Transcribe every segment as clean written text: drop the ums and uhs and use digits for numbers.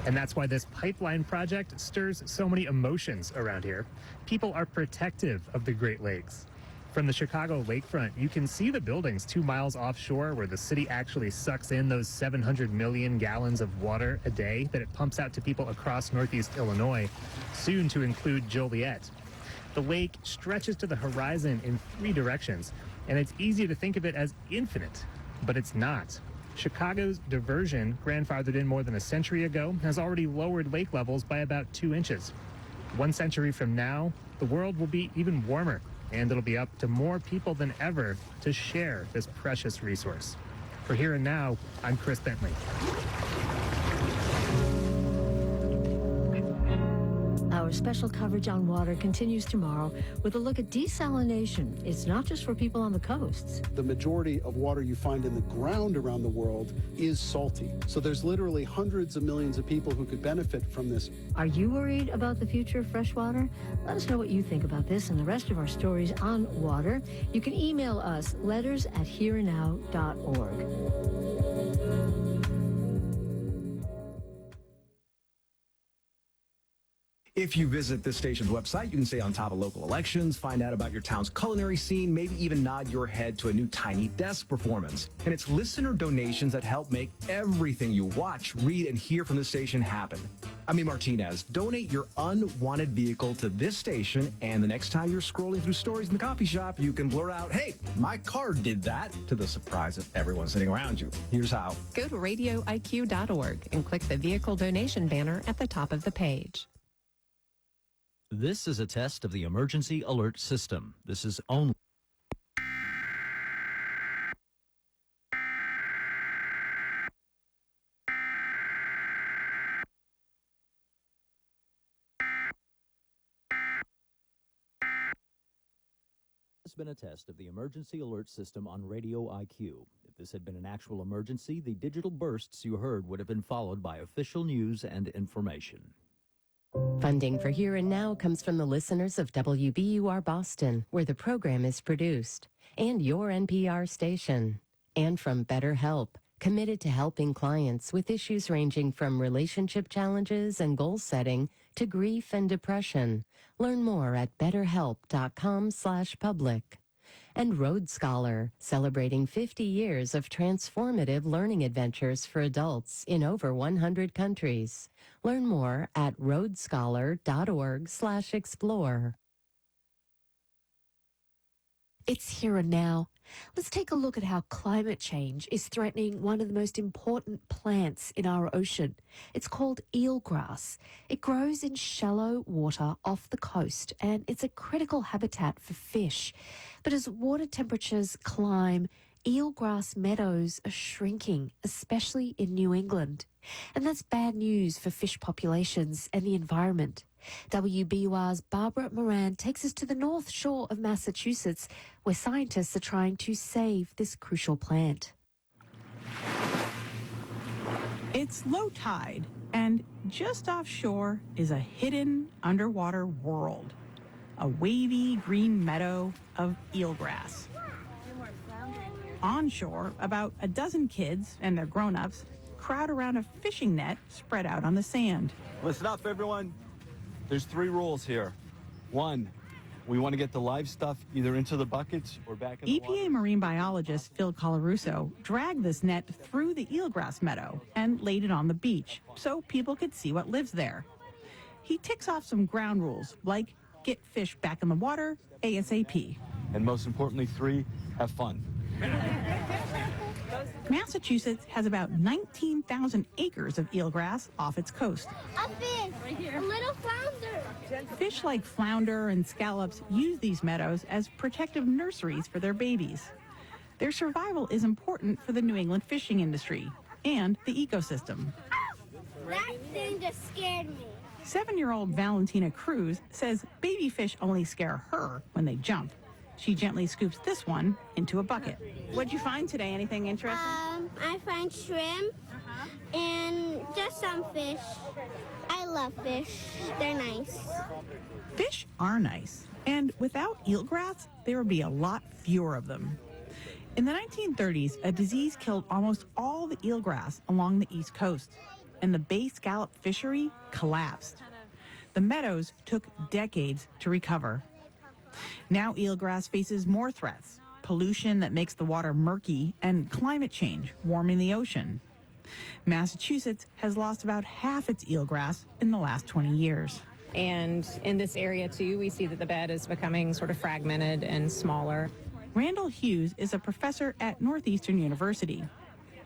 And that's why this pipeline project stirs so many emotions around here. People are protective of the Great Lakes. From the Chicago lakefront, you can see the buildings 2 miles offshore where the city actually sucks in those 700 million gallons of water a day that it pumps out to people across Northeast Illinois, soon to include Joliet. The lake stretches to the horizon in 3 directions, and it's easy to think of it as infinite, but it's not. Chicago's diversion, grandfathered in more than a century ago, has already lowered lake levels by about 2 inches. 1 century from now, the world will be even warmer, and it'll be up to more people than ever to share this precious resource. For Here and Now, I'm Chris Bentley. Our special coverage on water continues tomorrow with a look at desalination. It's not just for people on the coasts. The majority of water you find in the ground around the world is salty. So there's literally hundreds of millions of people who could benefit from this. Are you worried about the future of fresh water? Let us know what you think about this and the rest of our stories on water. You can email us letters@hereandnow.org. If you visit this station's website, you can stay on top of local elections, find out about your town's culinary scene, maybe even nod your head to a new Tiny Desk performance. And it's listener donations that help make everything you watch, read, and hear from the station happen. I'm E. Martinez. Donate your unwanted vehicle to this station, and the next time you're scrolling through stories in the coffee shop, you can blurt out, "Hey, my car did that," to the surprise of everyone sitting around you. Here's how. Go to radioiq.org and click the vehicle donation banner at the top of the page. This is a test of the emergency alert system. This is only... This has been a test of the emergency alert system on Radio IQ. If this had been an actual emergency, the digital bursts you heard would have been followed by official news and information. Funding for Here and Now comes from the listeners of WBUR Boston, where the program is produced, and your NPR station. And from BetterHelp, committed to helping clients with issues ranging from relationship challenges and goal setting to grief and depression. Learn more at betterhelp.com/public. And Road Scholar, celebrating 50 years of transformative learning adventures for adults in over 100 countries. Learn more at roadscholar.org/explore. It's Here and Now. Let's take a look at how climate change is threatening one of the most important plants in our ocean. It's called eelgrass. It grows in shallow water off the coast, and it's a critical habitat for fish. But as water temperatures climb, eelgrass meadows are shrinking, especially in New England. And that's bad news for fish populations and the environment. WBUR's Barbara Moran takes us to the North Shore of Massachusetts, where scientists are trying to save this crucial plant. It's low tide, and just offshore is a hidden underwater world, a wavy green meadow of eelgrass. Onshore, about a dozen kids and their grown-ups crowd around a fishing net spread out on the sand. Listen up, everyone. There's 3 rules here. 1, we want to get the live stuff either into the buckets or back in the water. EPA marine biologist Phil Colarusso dragged this net through the eelgrass meadow and laid it on the beach so people could see what lives there. He ticks off some ground rules, like get fish back in the water ASAP. And most importantly, 3, have fun. Massachusetts has about 19,000 acres of eelgrass off its coast. A fish, a little flounder. Fish like flounder and scallops use these meadows as protective nurseries for their babies. Their survival is important for the New England fishing industry and the ecosystem. That thing just scared me. 7-year-old Valentina Cruz says baby fish only scare her when they jump. She gently scoops this one into a bucket. What'd you find today? Anything interesting? I find shrimp and just some fish. I love fish. They're nice. Fish are nice. And without eelgrass, there would be a lot fewer of them. In the 1930s, a disease killed almost all the eelgrass along the East Coast. and the bay scallop fishery collapsed. The meadows took decades to recover. Now eelgrass faces more threats: pollution that makes the water murky and climate change, warming the ocean. Massachusetts has lost about half its eelgrass in the last 20 years. And in this area, too, we see that the bed is becoming sort of fragmented and smaller. Randall Hughes is a professor at Northeastern University.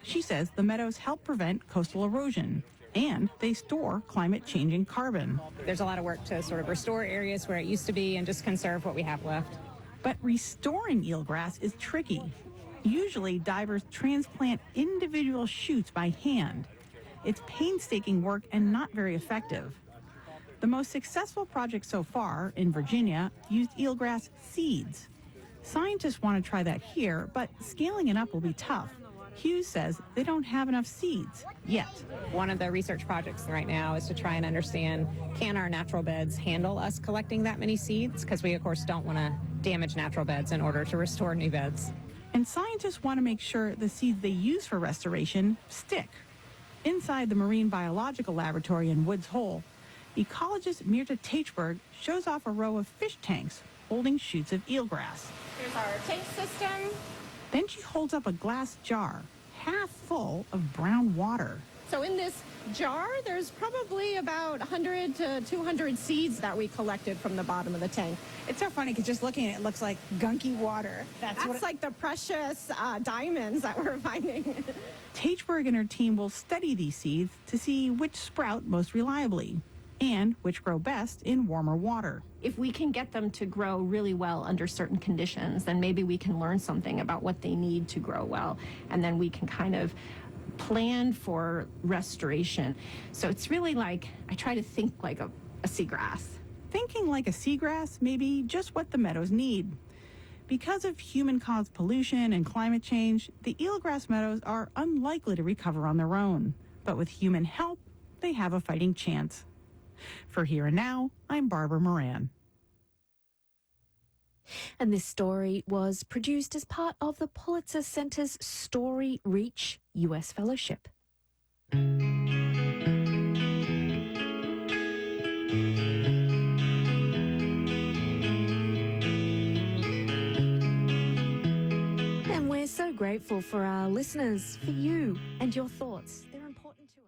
She says the meadows help prevent coastal erosion, and they store climate-changing carbon. There's a lot of work to sort of restore areas where it used to be and just conserve what we have left. But restoring eelgrass is tricky. Usually, divers transplant individual shoots by hand. It's painstaking work and not very effective. The most successful project so far, in Virginia, used eelgrass seeds. Scientists want to try that here, but scaling it up will be tough. Hughes says they don't have enough seeds yet. One of the research projects right now is to try and understand, can our natural beds handle us collecting that many seeds? Because we, of course, don't want to damage natural beds in order to restore new beds. And scientists want to make sure the seeds they use for restoration stick. Inside the Marine Biological Laboratory in Woods Hole, ecologist Mirta Teichberg shows off a row of fish tanks holding shoots of eelgrass. Here's our tank system. Then she holds up a glass jar, half full of brown water. So in this jar, there's probably about 100 to 200 seeds that we collected from the bottom of the tank. It's so funny because just looking at it, it looks like gunky water. That's like the precious diamonds that we're finding. Teichberg and her team will study these seeds to see which sprout most reliably and which grow best in warmer water. If we can get them to grow really well under certain conditions, then maybe we can learn something about what they need to grow well, and then we can kind of plan for restoration. So it's really like, I try to think like a seagrass. Thinking like a seagrass may be just what the meadows need. Because of human-caused pollution and climate change, the eelgrass meadows are unlikely to recover on their own. But with human help, they have a fighting chance. For Here and Now, I'm Barbara Moran. And this story was produced as part of the Pulitzer Center's Story Reach U.S. Fellowship. And we're so grateful for our listeners, for you and your thoughts. They're important to us.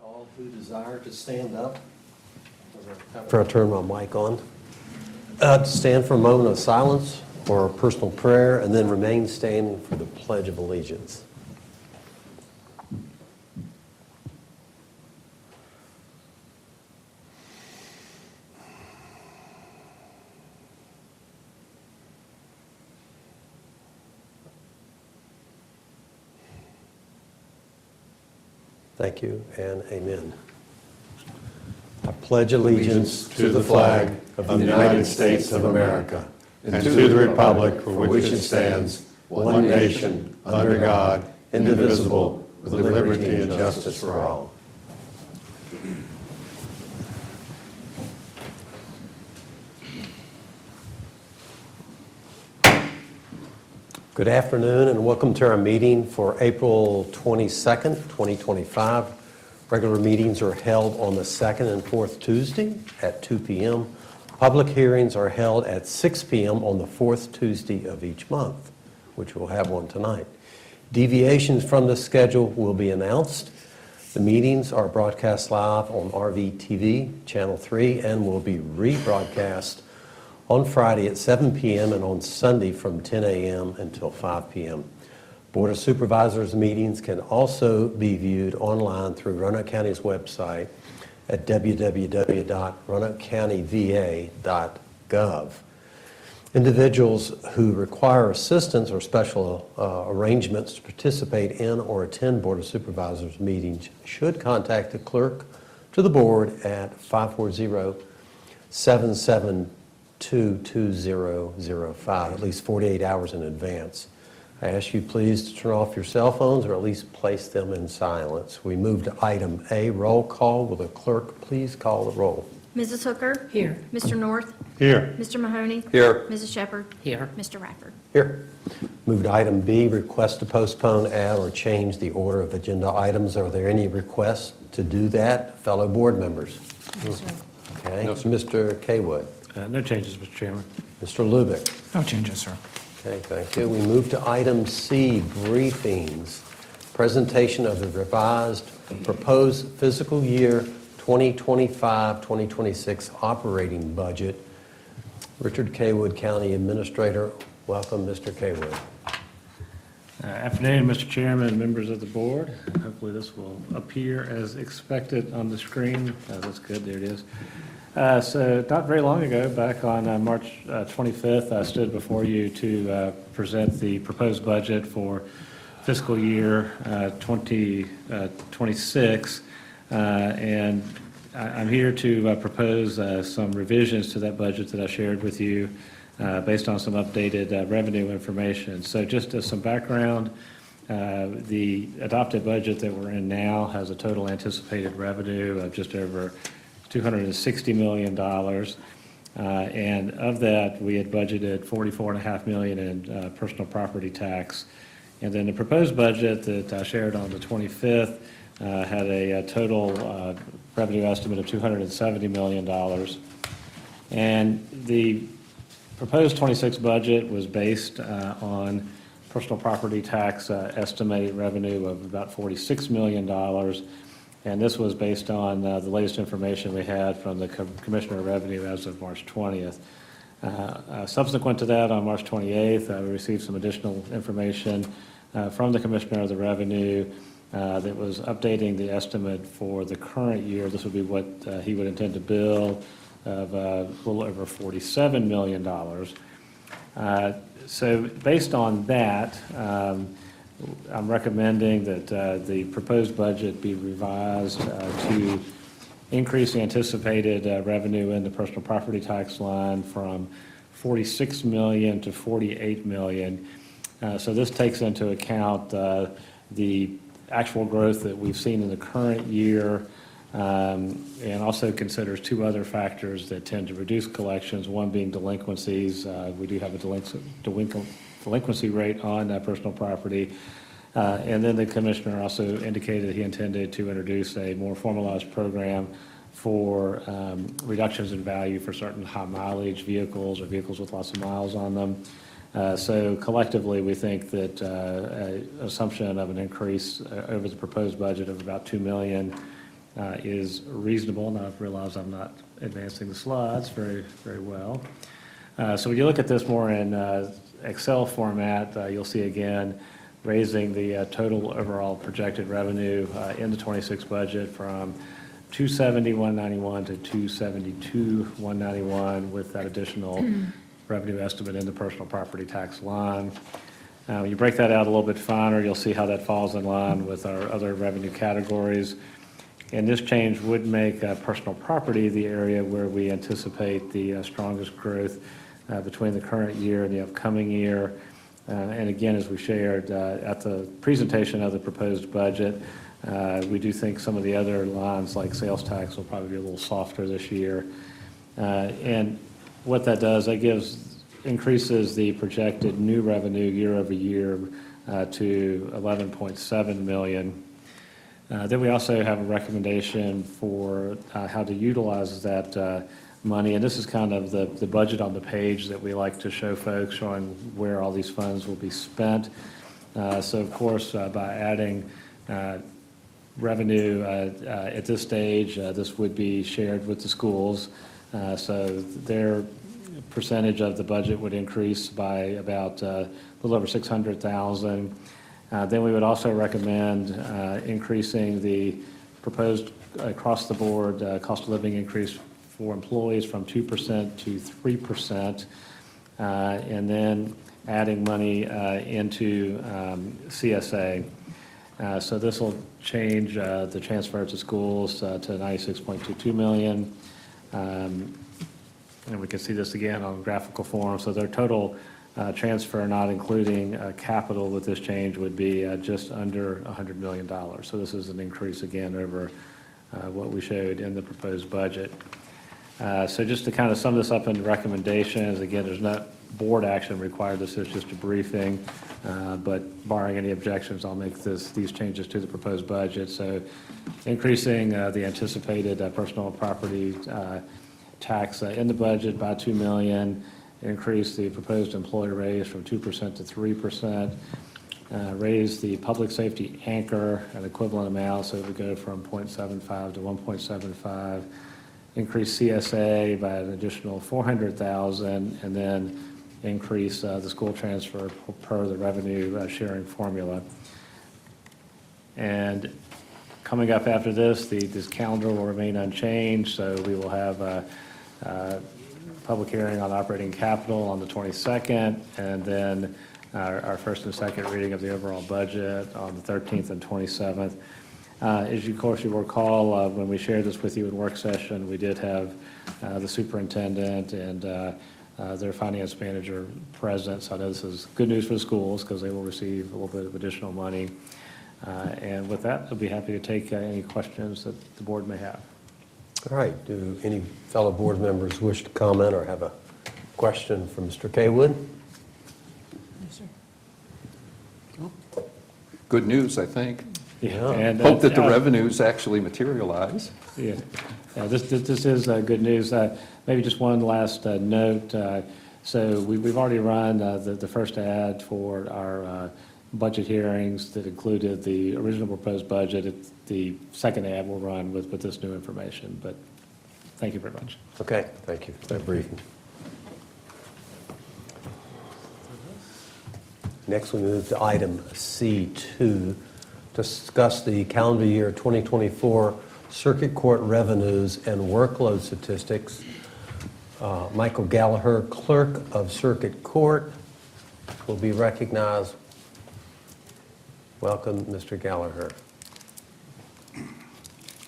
All who desire to stand up, after I turn my mic on, to stand for a moment of silence or a personal prayer, and then remain standing for the Pledge of Allegiance. Thank you and amen. I pledge allegiance to the flag of the United States of America and to the republic for which it stands, one nation, under God, indivisible, with liberty and justice for all. Good afternoon and welcome to our meeting for April 22nd, 2025. Regular meetings are held on the second and fourth Tuesday at 2 p.m. Public hearings are held at 6 p.m. on the fourth Tuesday of each month, which we'll have one tonight. Deviations from the schedule will be announced. The meetings are broadcast live on RVTV, Channel 3, and will be rebroadcast on Friday at 7 p.m. and on Sunday from 10 a.m. until 5 p.m. Board of Supervisors meetings can also be viewed online through Roanoke County's website at www.roanokecountyva.gov. Individuals who require assistance or special arrangements to participate in or attend Board of Supervisors meetings should contact the clerk to the board at 540-772-2005, at least 48 hours in advance. I ask you please to turn off your cell phones or at least place them in silence. We move to item A, roll call. Will the clerk please call the roll? Mrs. Hooker? Here. Mr. North? Here. Mr. Mahoney? Here. Mrs. Shepherd? Here. Mr. Radford? Here. Move to item B, request to postpone, add, or change the order of agenda items. Are there any requests to do that, fellow board members? Okay. No, sir. Mr. Kaywood. No changes, Mr. Chairman. Mr. Lubick. No changes, sir. Okay, thank you. We move to item C, briefings. Presentation of the revised proposed fiscal year 2025-2026 operating budget. Richard Kaywood, County Administrator. Welcome, Mr. Kaywood. Afternoon, Mr. Chairman and members of the board. Hopefully this will appear as expected on the screen. That's good, there it is. So not very long ago, back on March 25th, I stood before you to present the proposed budget for fiscal year 2026. And I'm here to propose some revisions to that budget that I shared with you based on some updated revenue information. So just as some background, the adopted budget that we're in now has a total anticipated revenue of just over $260 million. And of that, we had budgeted $44.5 million in personal property tax. And then the proposed budget that I shared on the 25th had a total revenue estimate of $270 million. And the proposed 26 budget was based on personal property tax estimated revenue of about $46 million. And this was based on the latest information we had from the Commissioner of Revenue as of March 20th. Subsequent to that, on March 28th, we received some additional information from the Commissioner of the Revenue that was updating the estimate for the current year. This would be what he would intend to bill of a little over $47 million. So based on that, I'm recommending that the proposed budget be revised to increase the anticipated revenue in the personal property tax line from $46 million to $48 million. So this takes into account the actual growth that we've seen in the current year, and also considers two other factors that tend to reduce collections, one being delinquencies. We do have a delinquency rate on personal property. And then the Commissioner also indicated he intended to introduce a more formalized program for reductions in value for certain high mileage vehicles or vehicles with lots of miles on them. So collectively, we think that an assumption of an increase over the proposed budget of about $2 million is reasonable. Now, I realize I'm not advancing the slides very, very well. So when you look at this more in Excel format, you'll see again raising the total overall projected revenue in the 26 budget from 270,191 to 272,191 with that additional revenue estimate in the personal property tax line. When you break that out a little bit finer, you'll see how that falls in line with our other revenue categories. And this change would make personal property the area where we anticipate the strongest growth between the current year and the upcoming year. And again, as we shared at the presentation of the proposed budget, we do think some of the other lines like sales tax will probably be a little softer this year. And what that does, that increases the projected new revenue year over year to $11.7 million. Then we also have a recommendation for how to utilize that money, and this is kind of the budget on the page that we like to show folks, showing where all these funds will be spent. So of course, by adding revenue at this stage, this would be shared with the schools. So their percentage of the budget would increase by about a little over $600,000. Then we would also recommend increasing the proposed across-the-board cost of living increase for employees from 2% to 3%, and then adding money into CSA. So this will change the transfer to schools to $96.22 million. And we can see this again on graphical form. So their total transfer, not including capital with this change, would be just under $100 million. So this is an increase again over what we showed in the proposed budget. So just to kind of sum this up in recommendations, again, there's not board action required. This is just a briefing, but barring any objections, I'll make these changes to the proposed budget. So increasing the anticipated personal property tax in the budget by $2 million, increase the proposed employee raise from 2% to 3%, raise the public safety anchor an equivalent amount, so it would go from 0.75 to 1.75, increase CSA by an additional $400,000, and then increase the school transfer per the revenue sharing formula. And coming up after this calendar will remain unchanged, so we will have a public hearing on operating capital on the 22nd, and then our first and second reading of the overall budget on the 13th and 27th. As you, of course, you recall, when we shared this with you in work session, we did have the superintendent and their finance manager present. So I know this is good news for the schools because they will receive a little bit of additional money. And with that, I'll be happy to take any questions that the board may have. All right. Do any fellow board members wish to comment or have a question for Mr. Kaywood? Yes, sir. Good news, I think. Yeah. And hope that the revenues actually materialize. Yeah, this is good news. Maybe just one last note. So we've already run the first ad for our budget hearings that included the original proposed budget. The second ad will run with this new information. But thank you very much. Okay, thank you for that briefing. Next, we move to item C2. Discuss the calendar year 2024 circuit court revenues and workload statistics. Michael Gallagher, clerk of circuit court, will be recognized. Welcome, Mr. Gallagher.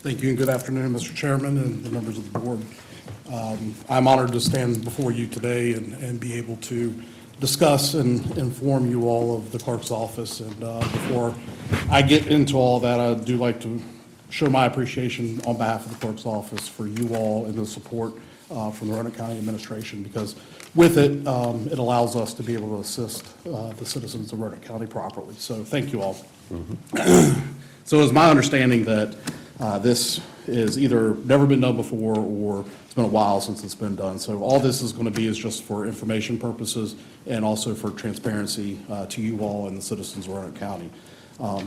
Thank you and good afternoon, Mr. Chairman and the members of the board. I'm honored to stand before you today and be able to discuss and inform you all of the clerk's office. And before I get into all that, I do like to show my appreciation on behalf of the clerk's office for you all and the support from the Roanoke County administration, because with it, it allows us to be able to assist the citizens of Roanoke County properly. So thank you all. Mm-hmm. So it's my understanding that this is either never been done before or it's been a while since it's been done. So all this is going to be is just for information purposes and also for transparency to you all and the citizens of Roanoke County.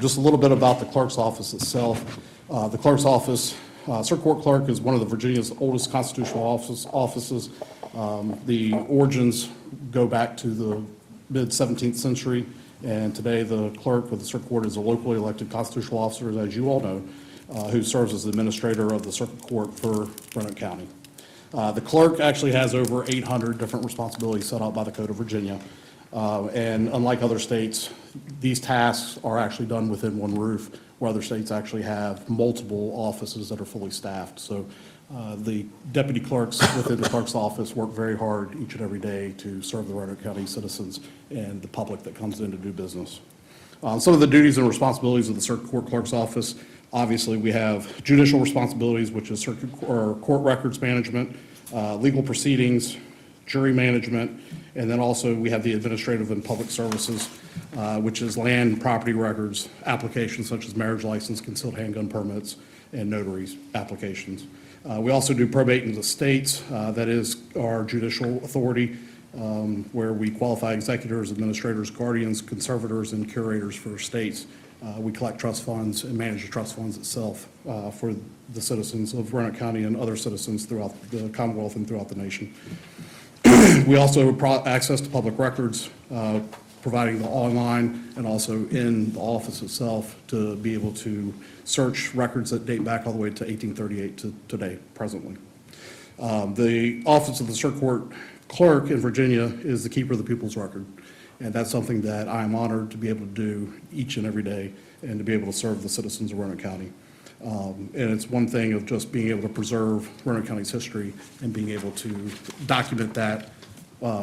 Just a little bit about the clerk's office itself. The clerk's office Circuit Court Clerk is one of the Virginia's oldest constitutional offices. The origins go back to the mid-17th century, and today the clerk of the Circuit Court is a locally elected constitutional officer, as you all know, who serves as the administrator of the Circuit Court for Roanoke County. The clerk actually has over 800 different responsibilities set out by the Code of Virginia. And unlike other states, these tasks are actually done within one roof, where other states actually have multiple offices that are fully staffed. So the deputy clerks within the clerk's office work very hard each and every day to serve the Roanoke County citizens and the public that comes in to do business. Some of the duties and responsibilities of the Circuit Court Clerk's office, obviously we have judicial responsibilities, which is court records management, legal proceedings, jury management, and then also we have the administrative and public services, which is land and property records, applications such as marriage license, concealed handgun permits, and notaries applications. We also do probate and estates. That is our judicial authority, where we qualify executors, administrators, guardians, conservators, and curators for estates. We collect trust funds and manage the trust funds itself for the citizens of Roanoke County and other citizens throughout the Commonwealth and throughout the nation. We also have access to public records, providing the online and also in the office itself to be able to search records that date back all the way to 1838 to today, presently. The Office of the Circuit Court Clerk in Virginia is the keeper of the people's record. And that's something that I am honored to be able to do each and every day and to be able to serve the citizens of Roanoke County. And it's one thing of just being able to preserve Roanoke County's history and being able to document that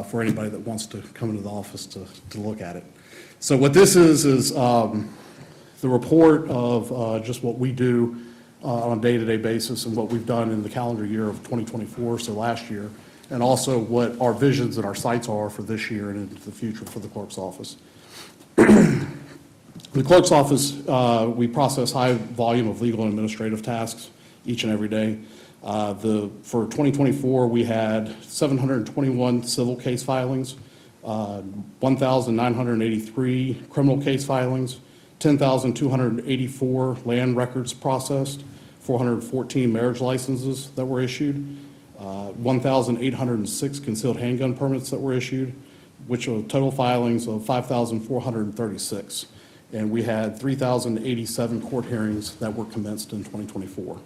for anybody that wants to come into the office to look at it. So what this is the report of just what we do on a day-to-day basis and what we've done in the calendar year of 2024, so last year, and also what our visions and our sights are for this year and into the future for the clerk's office. The clerk's office, we process high volume of legal and administrative tasks each and every day. For 2024, we had 721 civil case filings, 1,983 criminal case filings, 10,284 land records processed, 414 marriage licenses that were issued, 1,806 concealed handgun permits that were issued, which are total filings of 5,436. And we had 3,087 court hearings that were commenced in 2024.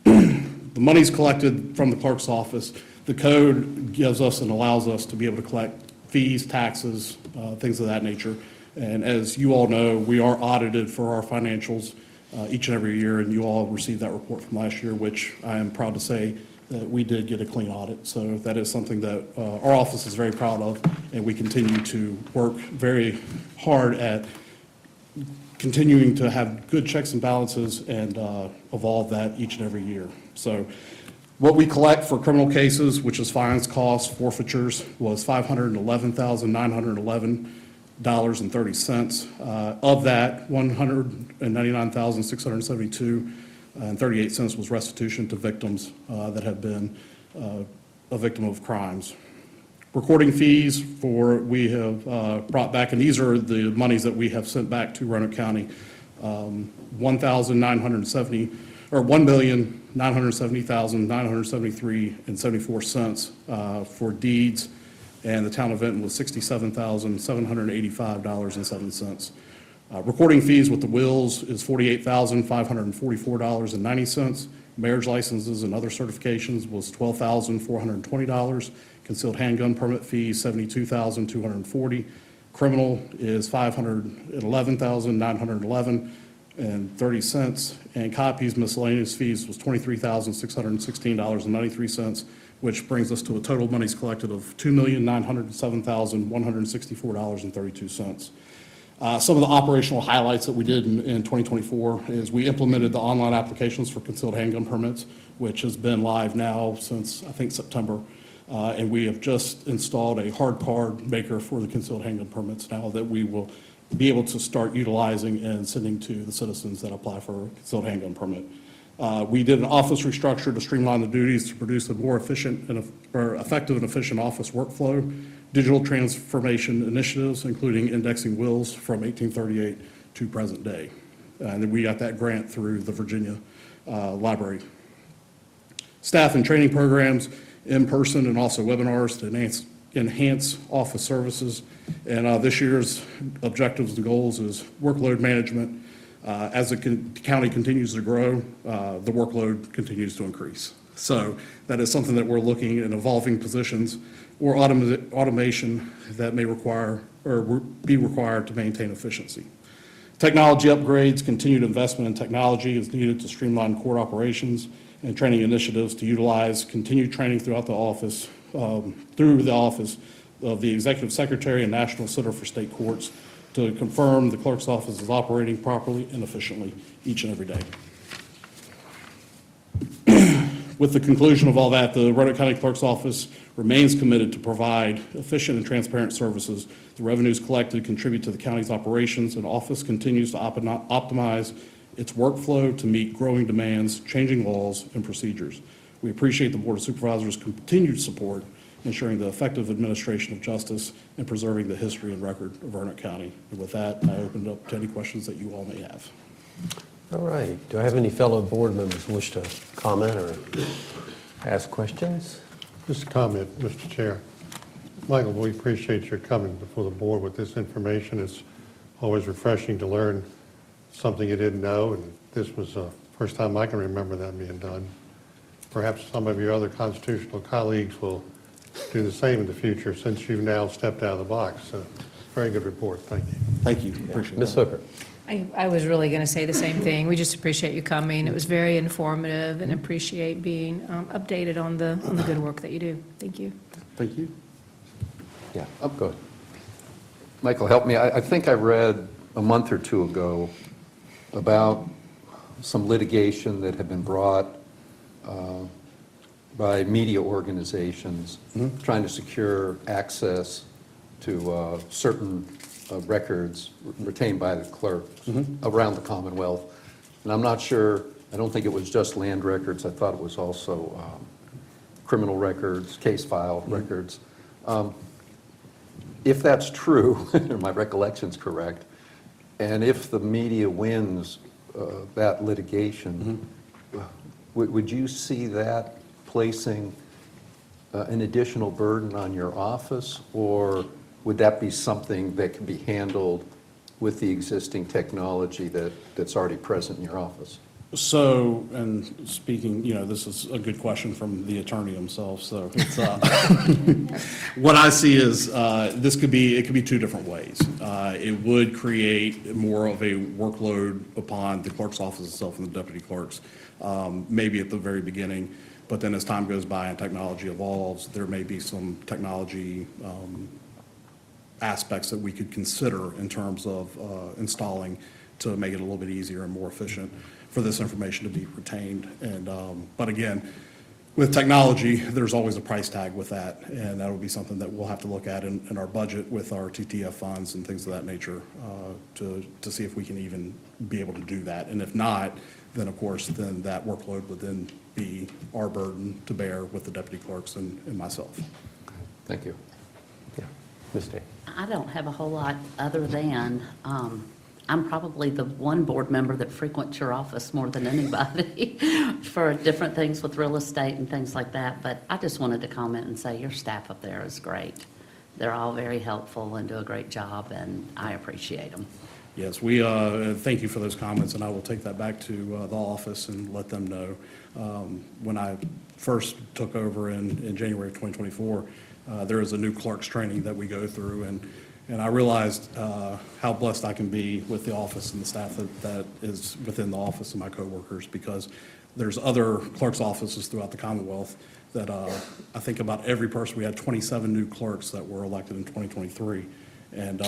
The monies collected from the clerk's office, the code gives us and allows us to be able to collect fees, taxes, things of that nature. And as you all know, we are audited for our financials each and every year, and you all received that report from last year, which I am proud to say that we did get a clean audit. So that is something that our office is very proud of, and we continue to work very hard at continuing to have good checks and balances and evolve that each and every year. So what we collect for criminal cases, which is fines, costs, forfeitures, was $511,911.30. Of that, $199,672.38 was restitution to victims that have been a victim of crimes. Recording fees we have brought back, and these are the monies that we have sent back to Roanoke County, $1,970,973.74 for deeds, and the town of Vinton was $67,785.07. Recording fees with the wills is $48,544.90. Marriage licenses and other certifications was $12,420. Concealed handgun permit fee, $72,240. Criminal is $511,911.30. And copies miscellaneous fees was $23,616.93, which brings us to a total monies collected of $2,907,164.32. Some of the operational highlights that we did in 2024 is we implemented the online applications for concealed handgun permits, which has been live now since, I think, September. And we have just installed a hard card maker for the concealed handgun permits now that we will be able to start utilizing and sending to the citizens that apply for a concealed handgun permit. We did an office restructure to streamline the duties to produce a more efficient or effective and efficient office workflow, digital transformation initiatives, including indexing wills from 1838 to present day. And then we got that grant through the Virginia Library. Staff and training programs, in person and also webinars to enhance office services. And this year's objectives and goals is workload management. As the county continues to grow, the workload continues to increase. So that is something that we're looking at, evolving positions or automation that may require or be required to maintain efficiency. Technology upgrades, continued investment in technology is needed to streamline court operations and training initiatives to utilize continued training throughout the office, through the office of the Executive Secretary and National Center for State Courts to confirm the clerk's office is operating properly and efficiently each and every day. With the conclusion of all that, the Roanoke County Clerk's Office remains committed to provide efficient and transparent services. The revenues collected contribute to the county's operations, and office continues to optimize its workflow to meet growing demands, changing laws, and procedures. We appreciate the Board of Supervisors' continued support, ensuring the effective administration of justice and preserving the history and record of Roanoke County. And with that, I open it up to any questions that you all may have. All right. Do I have any fellow board members who wish to comment or ask questions? Just a comment, Mr. Chair. Michael, we appreciate your coming before the board with this information. It's always refreshing to learn something you didn't know, and this was the first time I can remember that being done. Perhaps some of your other constitutional colleagues will do the same in the future since you've now stepped out of the box. Very good report. Thank you. Thank you. Appreciate it. Ms. Hooker. I was really going to say the same thing. We just appreciate you coming. It was very informative and appreciate being updated on the good work that you do. Thank you. Thank you. Yeah, go ahead. Michael, help me. I think I read a month or two ago about some litigation that had been brought by media organizations trying to secure access to certain records retained by the clerk around the Commonwealth. And I'm not sure, I don't think it was just land records. I thought it was also criminal records, case file records. If that's true, and my recollection's correct, and if the media wins that litigation, would you see that placing an additional burden on your office, or would that be something that can be handled with the existing technology that's already present in your office? So, and speaking, this is a good question from the attorney himself. So, it's, what I see is it could be two different ways. It would create more of a workload upon the clerk's office itself and the deputy clerks, maybe at the very beginning. But then as time goes by and technology evolves, there may be some technology aspects that we could consider in terms of installing to make it a little bit easier and more efficient for this information to be retained. And but again, with technology, there's always a price tag with that, and that will be something that we'll have to look at in our budget with our TTF funds and things of that nature to see if we can even be able to do that. And if not, then of course, then that workload would then be our burden to bear with the deputy clerks and myself. Thank you. Yeah, Ms. Day. I don't have a whole lot other than I'm probably the one board member that frequents your office more than anybody for different things with real estate and things like that. But I just wanted to comment and say your staff up there is great. They're all very helpful and do a great job, and I appreciate them. Yes, we thank you for those comments, and I will take that back to the office and let them know. When I first took over in January of 2024, there is a new clerk's training that we go through, and I realized how blessed I can be with the office and the staff that is within the office and my coworkers, because there's other clerk's offices throughout the Commonwealth that I think about every person. We had 27 new clerks that were elected in 2023, and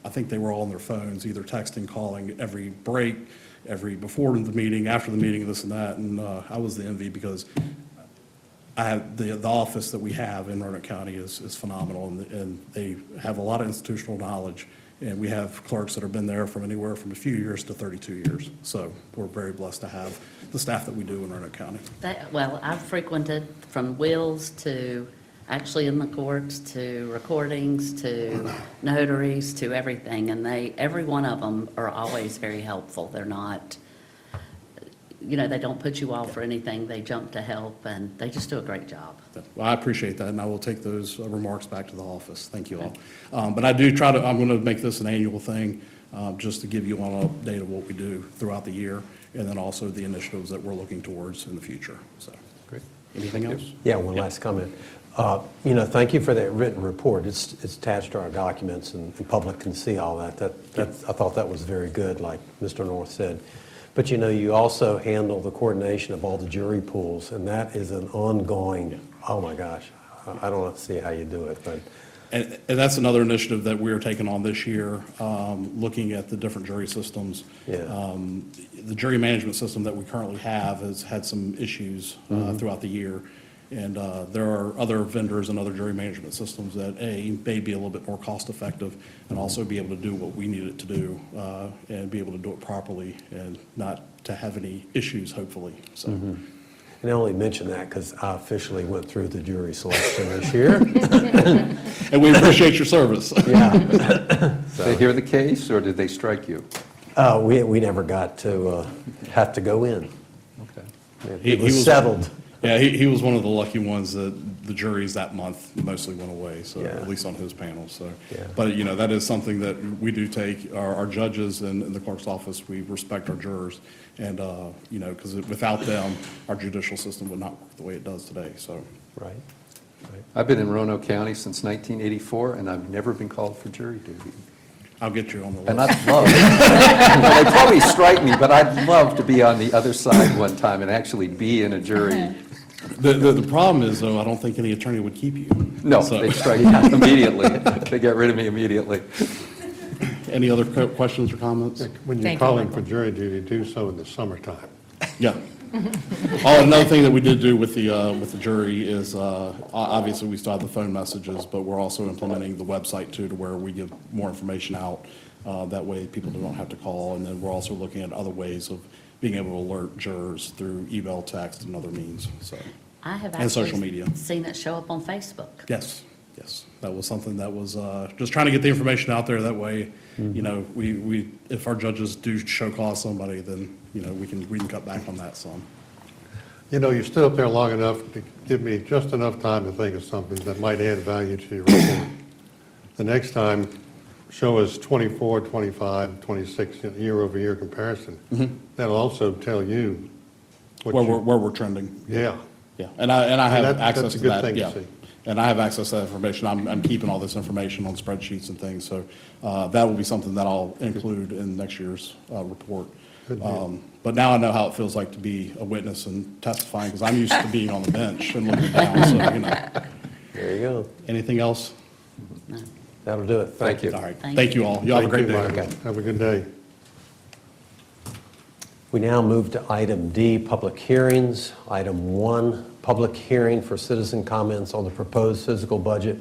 I think they were all on their phones, either texting, calling every break, before the meeting, after the meeting, this and that, and I was the envy because I have the office that we have in Roanoke County is phenomenal, and they have a lot of institutional knowledge, and we have clerks that have been there from anywhere from a few years to 32 years. So we're very blessed to have the staff that we do in Roanoke County. Well, I've frequented from Wills to actually in the courts, to recordings, to notaries, to everything. And every one of them are always very helpful. They're not, they don't put you off for anything. They jump to help, and they just do a great job. Well, I appreciate that, and I will take those remarks back to the office. Thank you all. But I do I'm going to make this an annual thing, just to give you all an update of what we do throughout the year, and then also the initiatives that we're looking towards in the future. So, great. Anything else? Yeah, one last comment. Thank you for that written report. It's attached to our documents, and the public can see all that. I thought that was very good, like Mr. North said. But you also handle the coordination of all the jury pools, and that is an ongoing, oh my gosh, I don't see how you do it, but. And that's another initiative that we're taking on this year, looking at the different jury systems. Yeah. The jury management system that we currently have has had some issues throughout the year. And there are other vendors and other jury management systems that, may be a little bit more cost-effective and also be able to do what we need it to do and be able to do it properly and not to have any issues, hopefully. So. And I only mention that because I officially went through the jury selection this year. And we appreciate your service. Yeah. Did they hear the case, or did they strike you? We never got to have to go in. Okay. It was settled. Yeah, he was one of the lucky ones that the juries that month mostly went away, so Yeah. at least on his panel. So, Yeah. But that is something that we do take. Our judges in the clerk's office, we respect our jurors, and because without them, our judicial system would not work the way it does today. So, right. I've been in Roanoke County since 1984, and I've never been called for jury duty. I'll get you on the list. And I'd love, they probably strike me, but I'd love to be on the other side one time and actually be in a jury. The problem is, though, I don't think any attorney would keep you. No, So- they strike me immediately. They get rid of me immediately. Any other questions or comments? When you Thank call you, in for jury duty, do so in the summertime. Yeah. Another thing that we did do with the jury is, obviously, we still have the phone messages, but we're also implementing the website too, to where we give more information out. That way, people don't have to call. And then we're also looking at other ways of being able to alert jurors through email, text, and other means. So, I have and social actually media. seen it show up on Facebook. Yes, that was something that was just trying to get the information out there. That way, we if our judges do show cause somebody, then we can cut back on that some. You stood up there long enough to give me just enough time to think of something that might add value to your report. The next time, show us 24, 25, 26 year-over-year comparison. That'll also tell you Where we're trending. Yeah. Yeah, and I have access that's a to good that. thing to Yeah, see. and I have access to that information. I'm keeping all this information on spreadsheets and things. So that will be something that I'll include in next year's report. But now I know how it feels like to be a witness and testifying, because I'm used to being on the bench and looking down. So There you go. Anything else? That'll do it. Thank you. All right. Thank you all. You have a great day. Michael. Have a good day. We now move to item D, public hearings. Item 1, public hearing for citizen comments on the proposed physical budget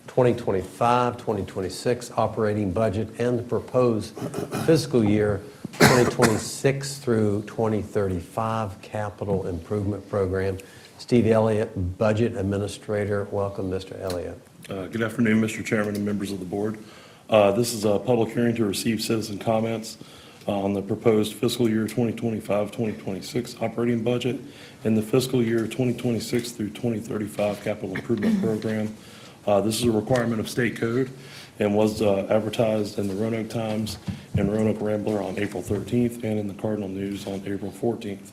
2025, 2026 operating budget and the proposed fiscal year 2026 through 2035 capital improvement program. Steve Elliott, Budget Administrator. Welcome, Mr. Elliott. Good afternoon, Mr. Chairman and members of the board. This is a public hearing to receive citizen comments on the proposed fiscal year 2025-2026 operating budget and the fiscal year 2026 through 2035 capital improvement program. This is a requirement of state code and was advertised in the Roanoke Times and Roanoke Rambler on April 13th and in the Cardinal News on April 14th.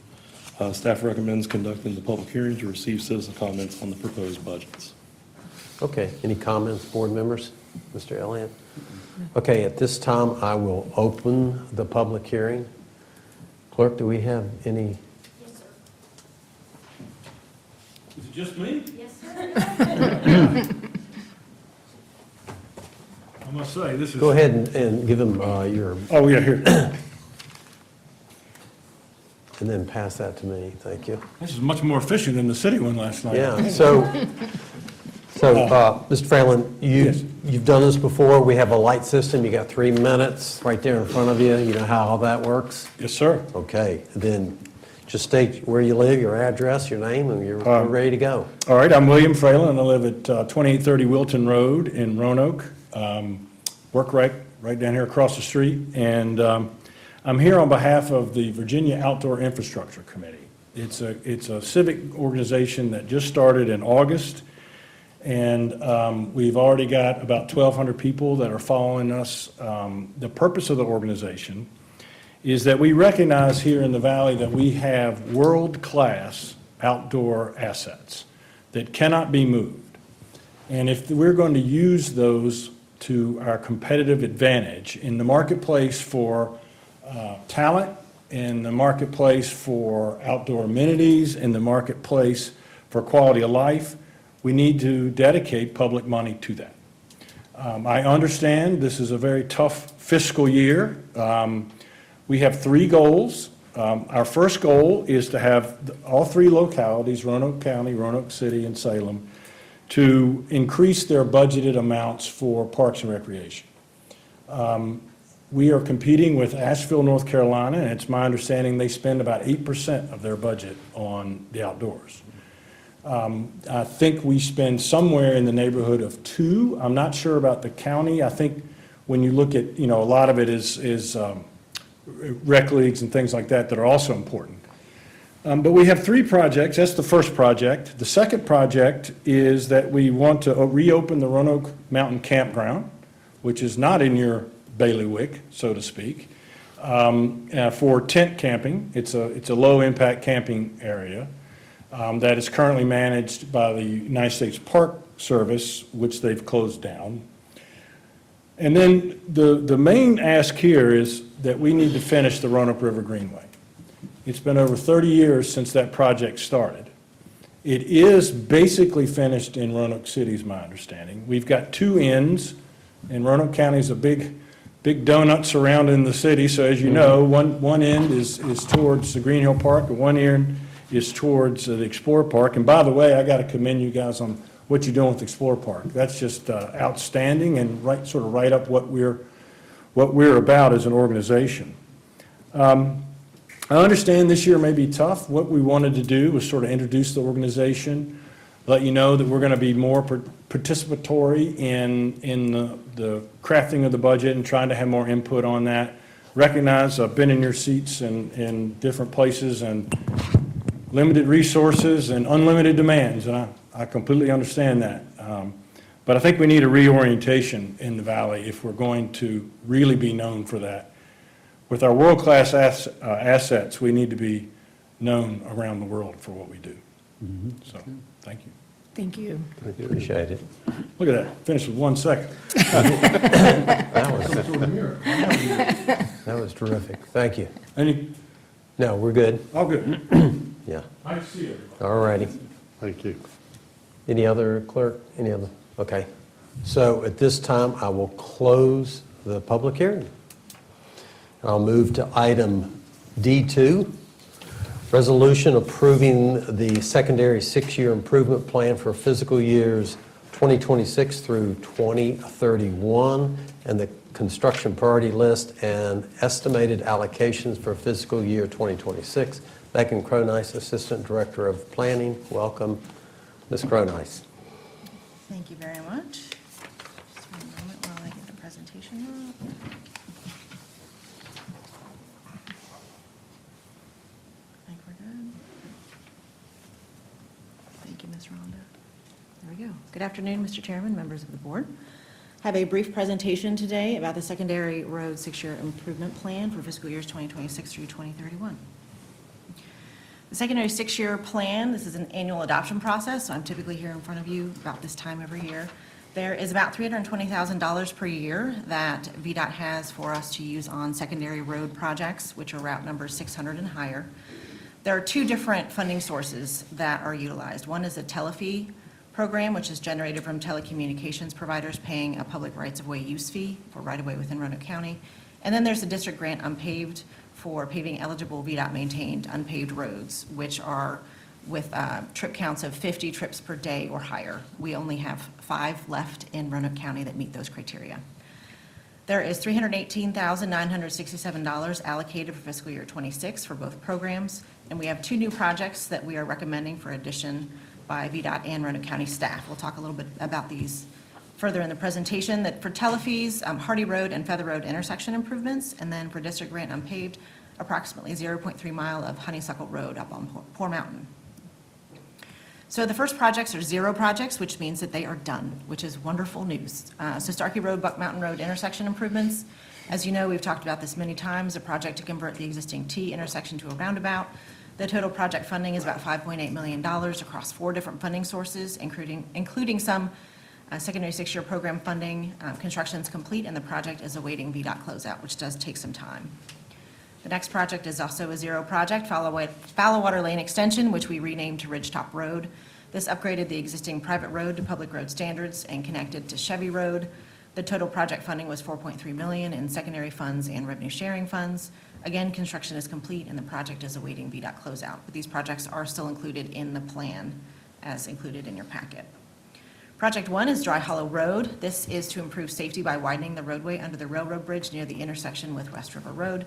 Staff recommends conducting the public hearing to receive citizen comments on the proposed budgets. Okay, any comments, board members? Mr. Elliott? Okay, at this time, I will open the public hearing. Clerk, do we have any? Yes, sir. Is it just me? Yes, sir. I must say, this is... Go ahead and give them your... Oh, yeah, here. And then pass that to me, thank you. This is much more efficient than the city one last night. Yeah, so Mr. Franlin, you've done this before. We have a light system. You got 3 minutes right there in front of you. You know how all that works? Yes, sir. Okay, then Just state where you live, your address, your name, and we're ready to go. All right, I'm William Fralin, and I live at 2830 Wilton Road in Roanoke. Work right down here across the street, and I'm here on behalf of the Virginia Outdoor Infrastructure Committee. It's a civic organization that just started in August, and we've already got about 1,200 people that are following us. The purpose of the organization is that we recognize here in the Valley that we have world-class outdoor assets that cannot be moved. And if we're going to use those to our competitive advantage in the marketplace for talent, in the marketplace for outdoor amenities, in the marketplace for quality of life, we need to dedicate public money to that. I understand this is a very tough fiscal year. We have 3 goals. Our first goal is to have all 3 localities, Roanoke County, Roanoke City, and Salem, to increase their budgeted amounts for parks and recreation. We are competing with Asheville, North Carolina, and it's my understanding they spend about 8% of their budget on the outdoors. I think we spend somewhere in the neighborhood of 2. I'm not sure about the county. I think when you look at, a lot of it is rec leagues and things like that are also important. But we have 3 projects. That's the first project. The second project is that we want to reopen the Roanoke Mountain Campground, which is not in your bailiwick, so to speak, for tent camping. It's a low-impact camping area that is currently managed by the United States Park Service, which they've closed down. And then the main ask here is that we need to finish the Roanoke River Greenway. It's been over 30 years since that project started. It is basically finished in Roanoke City, is my understanding. We've got 2 ends, and Roanoke County is a big donut surrounding the city. So as you know, one end is towards the Green Hill Park, and one end is towards the Explorer Park. And by the way, I got to commend you guys on what you're doing with Explorer Park. That's just outstanding and right up what we're about as an organization. I understand this year may be tough. What we wanted to do was sort of introduce the organization, let you know that we're going to be more participatory in the crafting of the budget and trying to have more input on that. Recognize I've been in your seats in different places, and limited resources and unlimited demands, and I completely understand that. But I think we need a reorientation in the Valley if we're going to really be known for that. With our world-class assets, we need to be known around the world for what we do. So, thank you. Thank you. Appreciate it. Look at that, finished with 1 second. That was terrific. Thank you. Any? No, we're good. All good. Yeah. Nice to see everybody. All righty. Thank you. Any other clerk? Any other? Okay. So at this time, I will close the public hearing. I'll move to item D2, resolution approving the secondary 6-year improvement plan for fiscal years 2026 through 2031, and the construction priority list and estimated allocations for fiscal year 2026. Megan Cronice, Assistant Director of Planning. Welcome, Ms. Cronice. Thank you very much. Just one moment while I get the presentation up. I think we're good. Thank you, Ms. Rhonda. There we go. Good afternoon, Mr. Chairman, members of the board. I have a brief presentation today about the secondary road 6-year improvement plan for fiscal years 2026 through 2031. The secondary 6-year plan, this is an annual adoption process, so I'm typically here in front of you about this time every year. There is about $320,000 per year that VDOT has for us to use on secondary road projects, which are route numbers 600 and higher. There are 2 different funding sources that are utilized. One is a telefee program, which is generated from telecommunications providers paying a public rights-of-way use fee for right-of-way within Roanoke County. And then there's a district grant unpaved for paving eligible VDOT-maintained unpaved roads, which are with trip counts of 50 trips per day or higher. We only have 5 left in Roanoke County that meet those criteria. There is $318,967 allocated for fiscal year '26 for both programs, and we have 2 new projects that we are recommending for addition by VDOT and Roanoke County staff. We'll talk a little bit about these further in the presentation. That for telefees, Hardy Road and Feather Road intersection improvements, and then for district grant unpaved, approximately 0.3 mile of Honeysuckle Road up on Poor Mountain. So the first projects are 0 projects, which means that they are done, which is wonderful news. So Starkey Road, Buck Mountain Road intersection improvements. As you know, we've talked about this many times, a project to convert the existing T intersection to a roundabout. The total project funding is about $5.8 million across 4 different funding sources, including some secondary 6-year program funding. Construction is complete, and the project is awaiting VDOT closeout, which does take some time. The next project is also a 0 project, Fallowwater Lane Extension, which we renamed to Ridgetop Road. This upgraded the existing private road to public road standards and connected to Chevy Road. The total project funding was $4.3 million in secondary funds and revenue sharing funds. Again, construction is complete and the project is awaiting VDOT closeout, but these projects are still included in the plan as included in your packet. Project 1 is Dry Hollow Road. This is to improve safety by widening the roadway under the railroad bridge near the intersection with West River Road.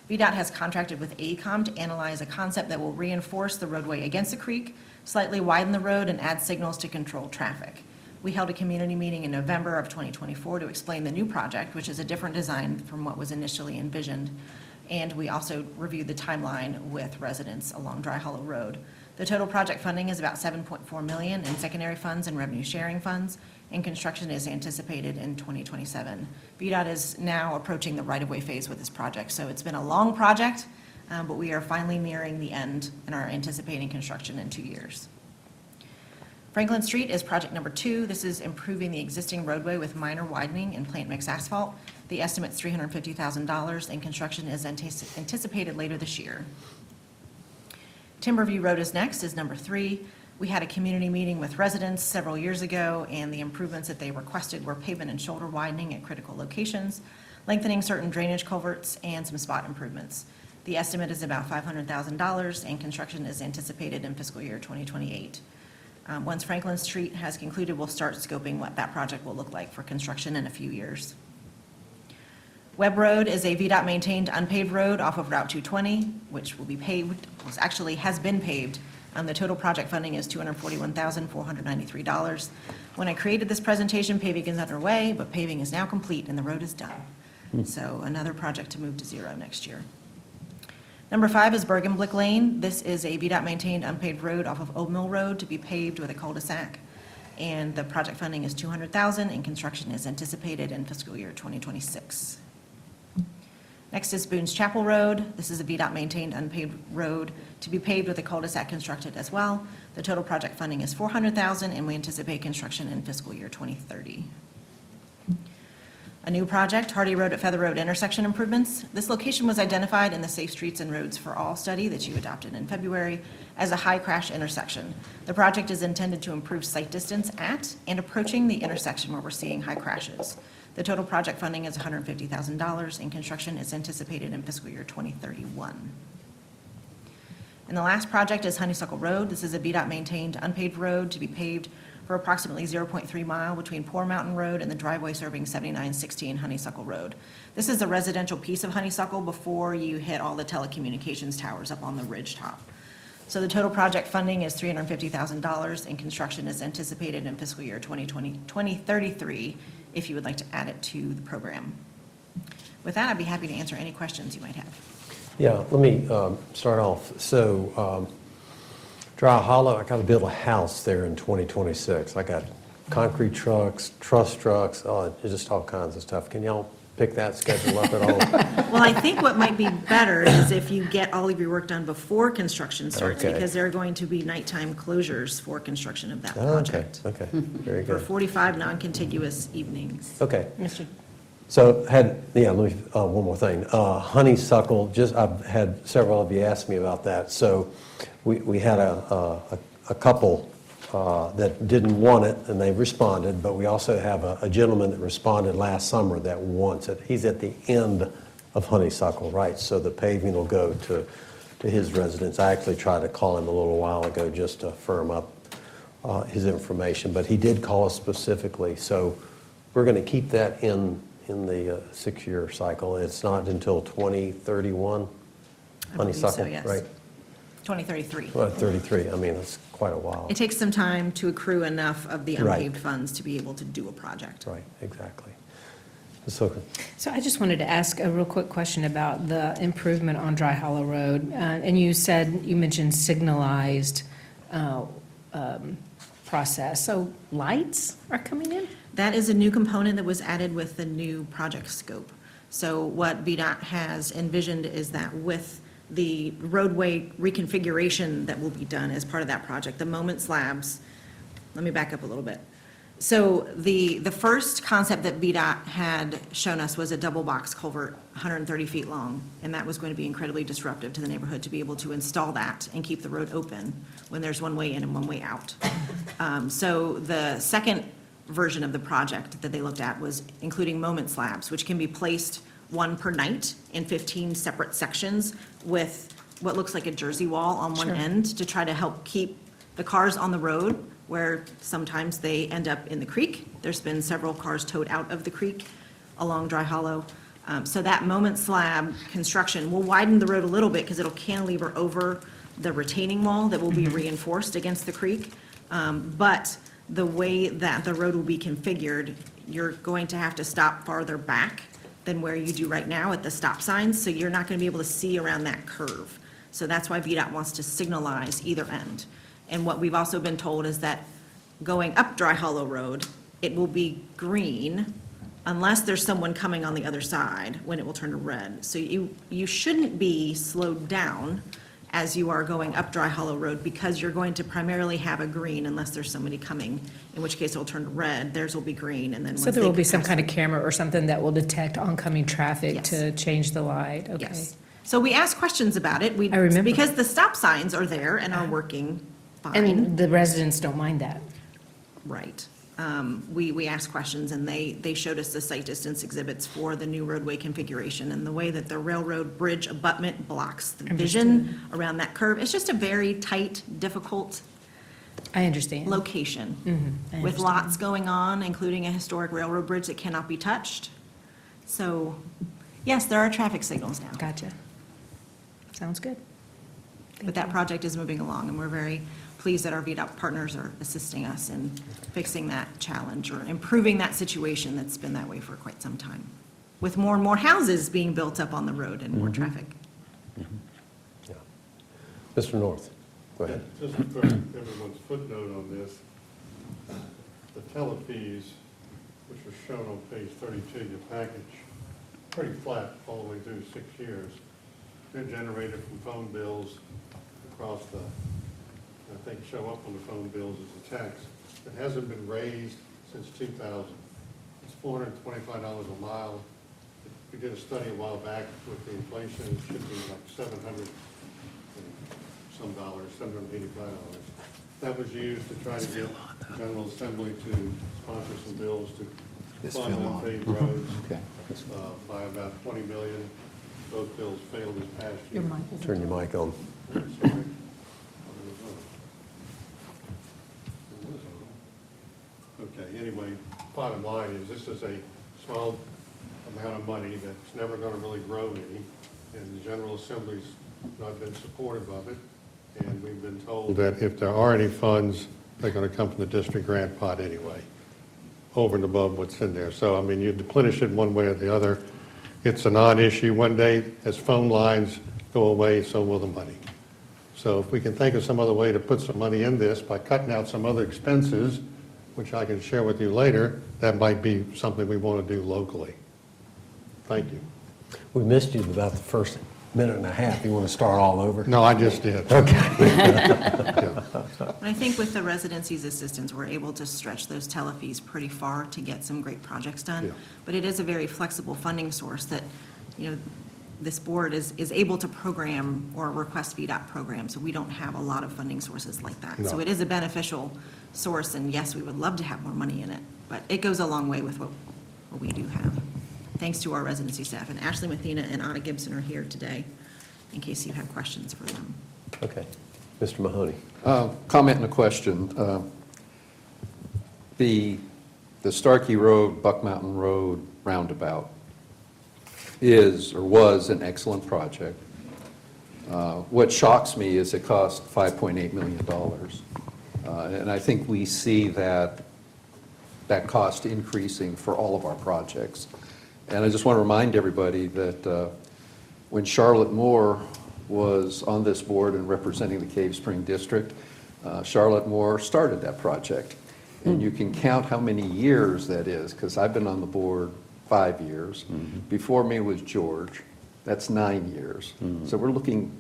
VDOT has contracted with AECOM to analyze a concept that will reinforce the roadway against the creek, slightly widen the road, and add signals to control traffic. We held a community meeting in November of 2024 to explain the new project, which is a different design from what was initially envisioned. And we also reviewed the timeline with residents along Dry Hollow Road. The total project funding is about $7.4 million in secondary funds and revenue sharing funds, and construction is anticipated in 2027. VDOT is now approaching the right-of-way phase with this project, so it's been a long project, but we are finally nearing the end and are anticipating construction in 2 years. Franklin Street is project number 2. This is improving the existing roadway with minor widening and plant mix asphalt. The estimate's $350,000, and construction is anticipated later this year. Timberview Road is next, is number 3. We had a community meeting with residents several years ago, and the improvements that they requested were pavement and shoulder widening at critical locations, lengthening certain drainage culverts, and some spot improvements. The estimate is about $500,000, and construction is anticipated in fiscal year 2028. Once Franklin Street has concluded, we'll start scoping what that project will look like for construction in a few years. Webb Road is a VDOT-maintained unpaved road off of Route 220, which will be paved, actually has been paved. The total project funding is $241,493. When I created this presentation, paving is underway, but paving is now complete and the road is done. So another project to move to 0 next year. Number 5 is Bergenblick Lane. This is a VDOT-maintained unpaved road off of Old Mill Road to be paved with a cul-de-sac. And the project funding is $200,000, and construction is anticipated in fiscal year 2026. Next is Boone's Chapel Road. This is a VDOT-maintained unpaved road to be paved with a cul-de-sac constructed as well. The total project funding is $400,000, and we anticipate construction in fiscal year 2030. A new project, Hardy Road at Feather Road intersection improvements. This location was identified in the Safe Streets and Roads for All study that you adopted in February as a high crash intersection. The project is intended to improve sight distance at and approaching the intersection where we're seeing high crashes. The total project funding is $150,000, and construction is anticipated in fiscal year 2031. And the last project is Honeysuckle Road. This is a VDOT-maintained unpaved road to be paved for approximately 0.3 mile between Poor Mountain Road and the driveway serving 7916 Honeysuckle Road. This is a residential piece of Honeysuckle before you hit all the telecommunications towers up on the ridge top. So the total project funding is $350,000, and construction is anticipated in fiscal year 2033, if you would like to add it to the program. With that, I'd be happy to answer any questions you might have. Yeah, let me start off. So Dry Hollow, I got to build a house there in 2026. I got concrete trucks, truss trucks, just all kinds of stuff. Can y'all pick that schedule up at all? Well, I think what might be better is if you get all of your work done before construction starts, Okay. because there are going to be nighttime closures for construction of that project. Okay, very For good. 45 non-contiguous evenings. Okay. Mr. So let me, one more thing. Honeysuckle, I've had several of you ask me about that. So we had a couple that didn't want it, and they responded, but we also have a gentleman that responded last summer that wants it. He's at the end of Honeysuckle, right? So the paving will go to his residence. I actually tried to call him a little while ago just to firm up his information, but he did call us specifically. So we're going to keep that in in the 6-year cycle. It's not until 2031 I believe so, honeysuckle, yes. right? 2033. Well, 33, I mean, that's quite a while. It takes some time to accrue enough of the Right. unpaved funds to be able to do a project. Right, exactly. Ms. Hooker? So I just wanted to ask a real quick question about the improvement on Dry Hollow Road. And you mentioned signalized process. So lights are coming in? That is a new component that was added with the new project scope. So what VDOT has envisioned is that with the roadway reconfiguration that will be done as part of that project, the moment slabs, let me back up a little bit. So the first concept that VDOT had shown us was a double box culvert, 130 feet long, and that was going to be incredibly disruptive to the neighborhood to be able to install that and keep the road open when there's one way in and one way out. So the second version of the project that they looked at was including moment slabs, which can be placed one per night in 15 separate sections with what looks like a jersey wall on one Sure. end to try to help keep the cars on the road where sometimes they end up in the creek. There's been several cars towed out of the creek along Dry Hollow. So that moment slab construction will widen the road a little bit because it'll cantilever over the retaining wall that will be reinforced against the creek. But the way that the road will be configured, you're going to have to stop farther back than where you do right now at the stop signs, so you're not going to be able to see around that curve. So that's why VDOT wants to signalize either end. And what we've also been told is that going up Dry Hollow Road, it will be green unless there's someone coming on the other side, when it will turn to red. So you shouldn't be slowed down as you are going up Dry Hollow Road because you're going to primarily have a green unless there's somebody coming, in which case it will turn to red, theirs will be green, and then So once there they will be some pass- kind of camera or something that will detect oncoming traffic Yes. to change the light? Okay. Yes. So we asked questions about it. I remember. Because the stop signs are there and are working fine. And the residents don't mind that? Right. We asked questions, and they showed us the site distance exhibits for the new roadway configuration and the way that the railroad bridge abutment blocks the vision around that curve. It's just a very tight, difficult I understand. location I with understand. lots going on, including a historic railroad bridge that cannot be touched. So, yes, there are traffic signals now. Gotcha. Sounds good. But that project is moving along, and we're very pleased that our VDOT partners are assisting us in fixing that challenge or improving that situation that's been that way for quite some time, with more and more houses being built up on the road and more traffic. Mr. North, go ahead. Just for everyone's footnote on this, the telefees, which are shown on page 32 of your package, pretty flat all the way through 6 years. They're generated from phone bills across the, I think, show up on the phone bills as a tax. It hasn't been raised since 2000. It's $425 a mile. We did a study a while back with the inflation, it should be like $700 some dollars, $785. That was used to try to get the General Assembly to sponsor some bills to fund unpaved roads by about $20 million. Those bills failed this past year. Turn your mic on. Sorry. Okay, anyway, bottom line is this is a small amount of money that's never going to really grow any, and the General Assembly's not been supportive of it, and we've been told that if there are any funds, they're going to come from the district grant pot anyway, over and above what's in there. So, I mean, you deplenish it one way or the other. It's a non-issue. One day, as phone lines go away, so will the money. So if we can think of some other way to put some money in this by cutting out some other expenses, which I can share with you later, that might be something we want to do locally. Thank you. We missed you about the first minute and a half. You want to start all over? No, I just did. Okay. And I think with the residency's assistance, we're able to stretch those telefees pretty far to get some great projects done. Yeah. But it is a very flexible funding source that, this board is able to program or request VDOT programs, so we don't have a lot of funding sources like that. So No. it is a beneficial source, and yes, we would love to have more money in it, but it goes a long way with what we do have. Thanks to our residency staff, and Ashley Mathena and Anna Gibson are here today, in case you have questions for them. Okay. Mr. Mahoney. Comment and a question. The Starkey Road, Buck Mountain Road roundabout is or was an excellent project. What shocks me is it cost $5.8 million. And I think we see that cost increasing for all of our projects. And I just want to remind everybody that when Charlotte Moore was on this board and representing the Cave Spring District, Charlotte Moore started that project. And you can count how many years that is, because I've been on the board 5 years. Before me was George. That's 9 years. So we're looking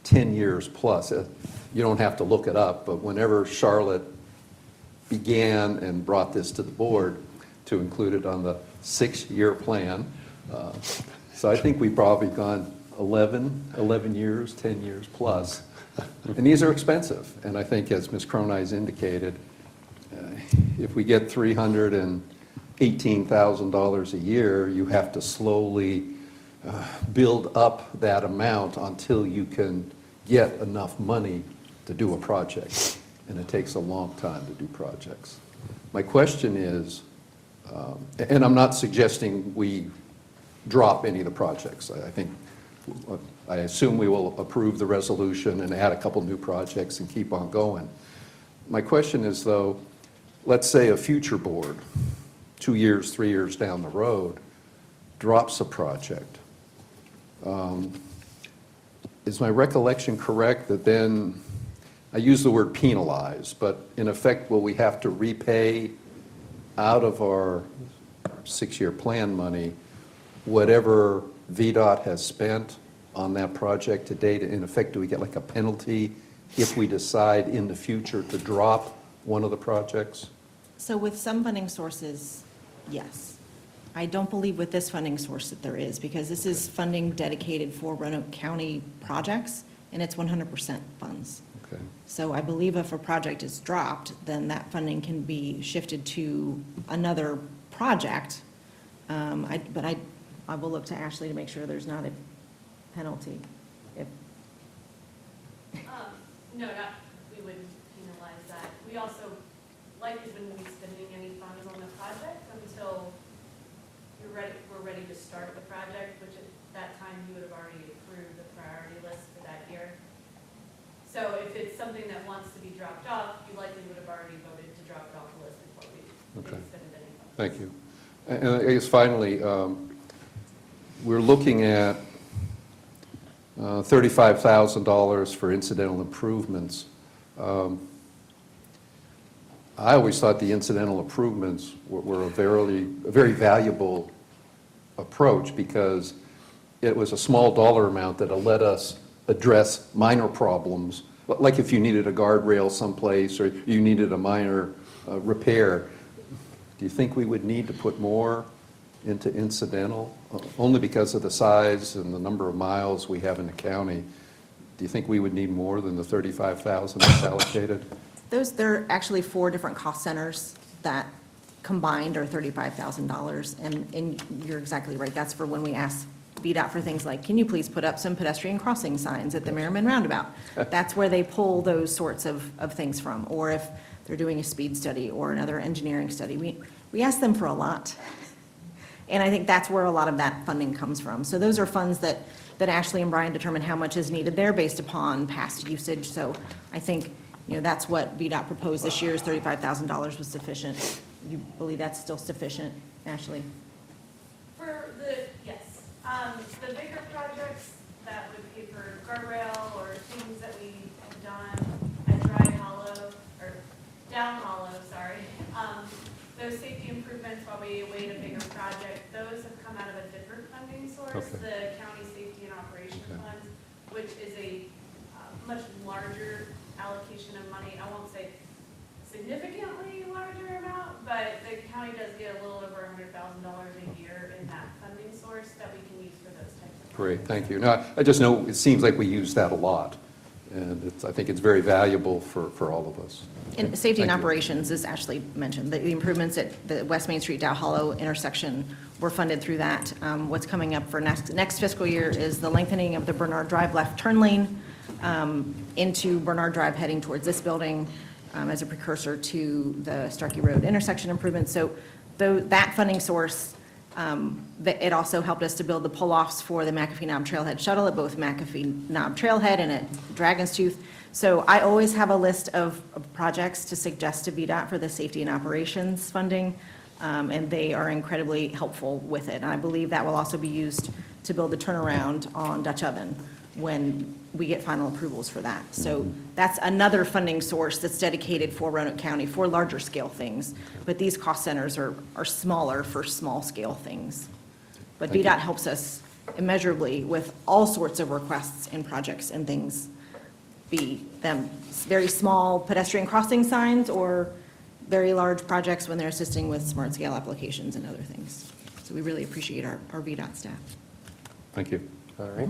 10 years plus. You don't have to look it up, but whenever Charlotte began and brought this to the board to include it on the 6-year plan, so I think we've probably gone 11 years, 10 years plus. And these are expensive. And I think, as Ms. Cronise indicated, if we get $318,000 a year, you have to slowly build up that amount until you can get enough money to do a project. And it takes a long time to do projects. My question is, and I'm not suggesting we drop any of the projects. I assume we will approve the resolution and add a couple new projects and keep on going. My question is, though, let's say a future board, 2 years, 3 years down the road, drops a project. Is my recollection correct that then, I use the word penalize, but in effect, will we have to repay out of our 6-year plan money whatever VDOT has spent on that project to date? In effect, do we get like a penalty if we decide in the future to drop one of the projects? So with some funding sources, yes. I don't believe with this funding source that there is, because this is funding dedicated for Roanoke County projects, and it's 100% funds. Okay. So I believe if a project is dropped, then that funding can be shifted to another project. But I will look to Ashley to make sure there's not a penalty. No, we wouldn't penalize that. We also likely wouldn't be spending any funds on the project until we're ready to start the project, which at that time you would have already approved the priority list for that year. So if it's something that wants to be dropped off, you likely would have already voted to drop it off the list before we expended any funds. Thank you. And I guess finally, we're looking at $35,000 for incidental improvements. I always thought the incidental improvements were a very valuable approach, because it was a small dollar amount that let us address minor problems, like if you needed a guardrail someplace or you needed a minor repair. Do you think we would need to put more into incidental, only because of the size and the number of miles we have in the county? Do you think we would need more than the $35,000 that's allocated? There are actually 4 different cost centers that combined are $35,000. And you're exactly right. That's for when we ask VDOT for things like, can you please put up some pedestrian crossing signs at the Merriman Roundabout? That's where they pull those sorts of things from. Or if they're doing a speed study or another engineering study, we ask them for a lot. And I think that's where a lot of that funding comes from. So those are funds that Ashley and Brian determine how much is needed there based upon past usage. So I think, that's what VDOT proposed this year, is $35,000 was sufficient. You believe that's still sufficient, Ashley? Yes. The bigger projects that would pay for guardrail or things that we have done at Down Hollow, those safety improvements while we await a bigger project, those have come out of a different funding source, the County Safety and Operations Funds, which is a much larger allocation of money. I won't say significantly larger amount, but the county does get a little over $100,000 a year in that funding source that we can use for those types of. Great, thank you. Now, I just know it seems like we use that a lot, and I think it's very valuable for all of us. And safety and Thank you. operations, as Ashley mentioned, the improvements at the West Main Street Dow Hollow intersection were funded through that. What's coming up for next fiscal year is the lengthening of the Bernard Drive left turn lane into Bernard Drive heading towards this building as a precursor to the Starkey Road intersection improvements. So that funding source It also helped us to build the pull-offs for the McAfee Knob Trailhead Shuttle at both McAfee Knob Trailhead and at Dragon's Tooth. So I always have a list of projects to suggest to VDOT for the safety and operations funding, and they are incredibly helpful with it. And I believe that will also be used to build the turnaround on Dutch Oven when we get final approvals for that. So that's another funding source that's dedicated for Roanoke County for larger scale things. But these cost centers are smaller for small scale things. But VDOT helps us immeasurably with all sorts of requests and projects and things, be them very small pedestrian crossing signs or very large projects when they're assisting with smart scale applications and other things. So we really appreciate our VDOT staff. Thank you. All right.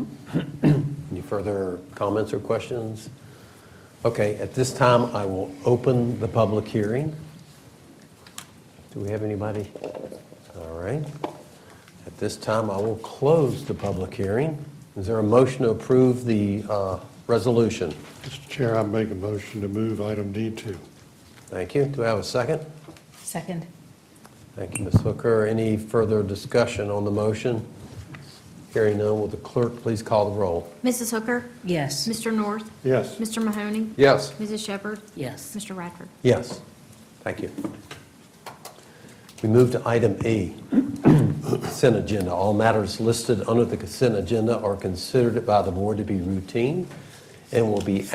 Any further comments or questions? Okay, at this time, I will open the public hearing. Do we have anybody? All right. At this time, I will close the public hearing. Is there a motion to approve the resolution? Mr. Chair, I make a motion to move item D2. Thank you. Do I have a second? Second. Thank you, Ms. Hooker. Any further discussion on the motion? Hearing none, will the clerk please call the roll? Mrs. Hooker? Yes. Mr. North? Yes. Mr. Mahoney? Yes. Mrs. Shepherd? Yes. Mr. Radford? Yes. Thank you. We move to item E, consent agenda. All matters listed under the consent agenda are considered by the board to be routine and will be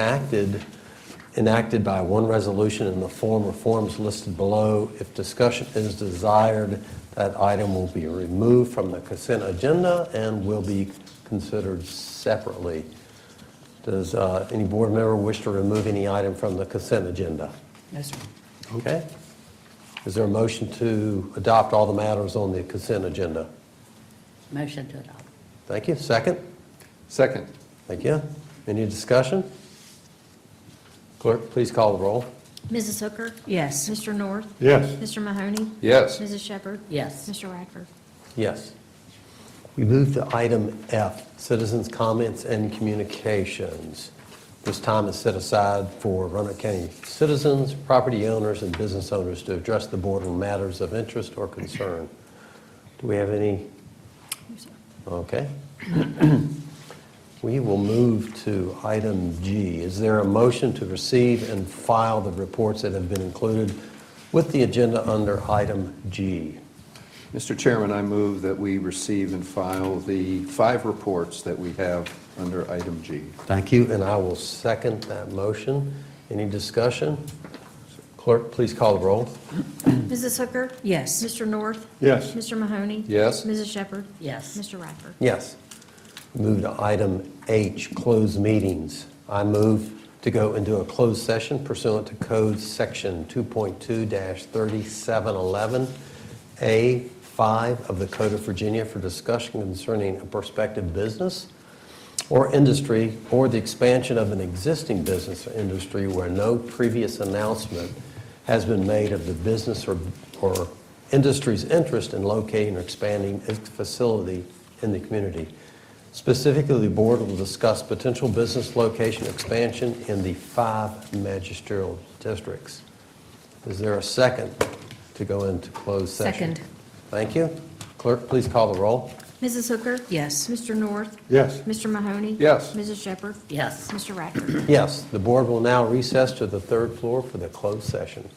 enacted by one resolution in the form or forms listed below. If discussion is desired, that item will be removed from the consent agenda and will be considered separately. Does any board member wish to remove any item from the consent agenda? No, sir. Okay. Is there a motion to adopt all the matters on the consent agenda? Motion to adopt. Thank you. Second? Second. Thank you. Any discussion? Clerk, please call the roll. Mrs. Hooker? Yes. Mr. North? Yes. Mr. Mahoney? Yes. Mrs. Shepherd? Yes. Mr. Radford? Yes. We move to item F, citizens' comments and communications. This time is set aside for Roanoke County citizens, property owners, and business owners to address the board on matters of interest or concern. Do we have any? Okay. We will move to item G. Is there a motion to receive and file the reports that have been included with the agenda under item G? Mr. Chairman, I move that we receive and file the 5 reports that we have under item G. Thank you, and I will second that motion. Any discussion? Clerk, please call the roll. Mrs. Hooker? Yes. Mr. North? Yes. Mr. Mahoney? Yes. Mrs. Shepherd? Yes. Mr. Radford? Yes. Move to item H, closed meetings. I move to go into a closed session pursuant to Code Section 2.2-3711A5 of the Code of Virginia for discussion concerning a prospective business or industry or the expansion of an existing business or industry where no previous announcement has been made of the business or industry's interest in locating or expanding its facility in the community. Specifically, the board will discuss potential business location expansion in the 5 magisterial districts. Is there a second to go into closed session? Second. Thank you. Clerk, please call the roll. Mrs. Hooker? Yes. Mr. North? Yes. Mr. Mahoney? Yes. Mrs. Shepherd? Yes. Mr. Radford? Yes, the board will now recess to the 3rd floor for the closed session.